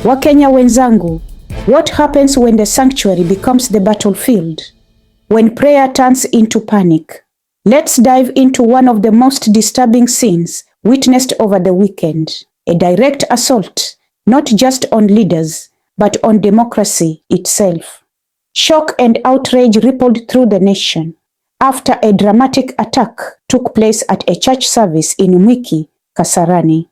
Wakenya wenzangu, what happens when the sanctuary becomes the battlefield? When prayer turns into panic? Let's dive into one of the most disturbing scenes witnessed over the weekend. A direct assault, not just on leaders, but on democracy itself. Shock and outrage rippled through the nation after a dramatic attack took place at a church service in Mwiki, Kasarani.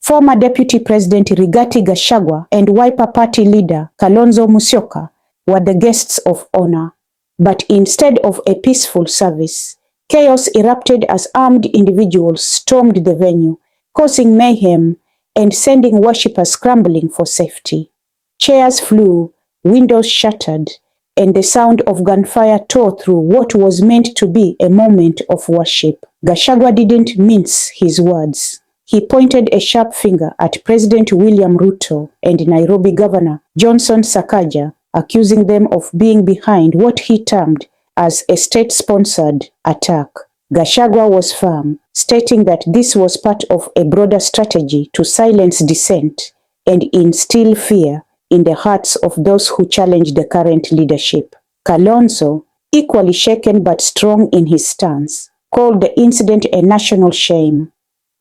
Former Deputy President Rigathi Gachagua and Wiper Party leader Kalonzo were the guests of honor. But instead of a peaceful service, chaos erupted as armed individuals stormed the venue, causing mayhem and sending worshippers scrambling for safety. Chairs flew, windows shattered, and the sound of gunfire tore through what was meant to be a moment of worship. Gachagua didn't mince his words. He pointed a sharp finger at President William Ruto and Nairobi Governor Johnson Sakaja, accusing them of being behind what he termed as a state-sponsored attack. Gachagua was firm, stating that this was part of a broader strategy to silence dissent and instill fear in the hearts of those who challenge the current leadership. Kalonzo, equally shaken but strong in his stance, called the incident a national shame.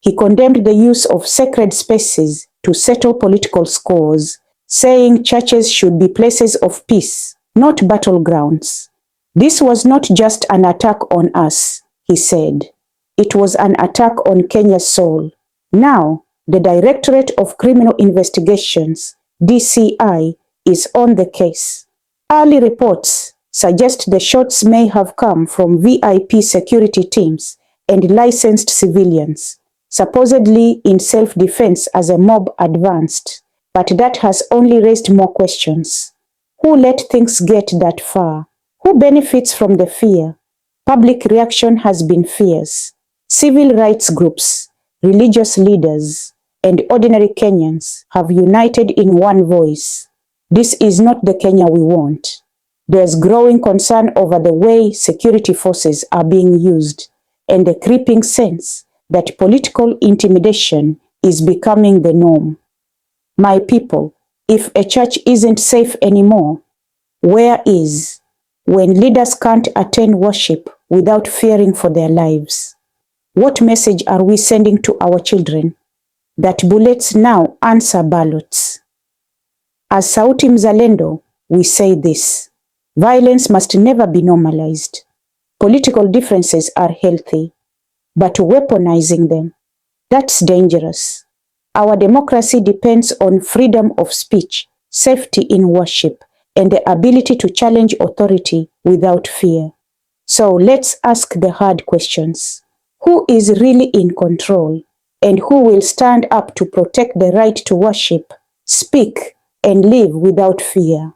He condemned the use of sacred spaces to settle political scores, saying churches should be places of peace, not battlegrounds. This was not just an attack on us, he said. It was an attack on Kenya's soul. Now, the Directorate of Criminal Investigations, DCI, is on the case. Early reports suggest the shots may have come from VIP security teams and licensed civilians, supposedly in self-defense as a mob advanced. But that has only raised more questions. Who let things get that far? Who benefits from the fear? Public reaction has been fierce. Civil rights groups, religious leaders, and ordinary Kenyans have united in one voice. This is not the Kenya we want. There's growing concern over the way security forces are being used and the creeping sense that political intimidation is becoming the norm. My people, if a church isn't safe anymore, where is? When leaders can't attend worship without fearing for their lives, what message are we sending to our children? That bullets now answer ballots. As Sauti Mzalendo, we say this: violence must never be normalized. Political differences are healthy, but weaponizing them, that's dangerous. Our democracy depends on freedom of speech, safety in worship, and the ability to challenge authority without fear. So let's ask the hard questions. Who is really in control? And who will stand up to protect the right to worship, speak, and live without fear?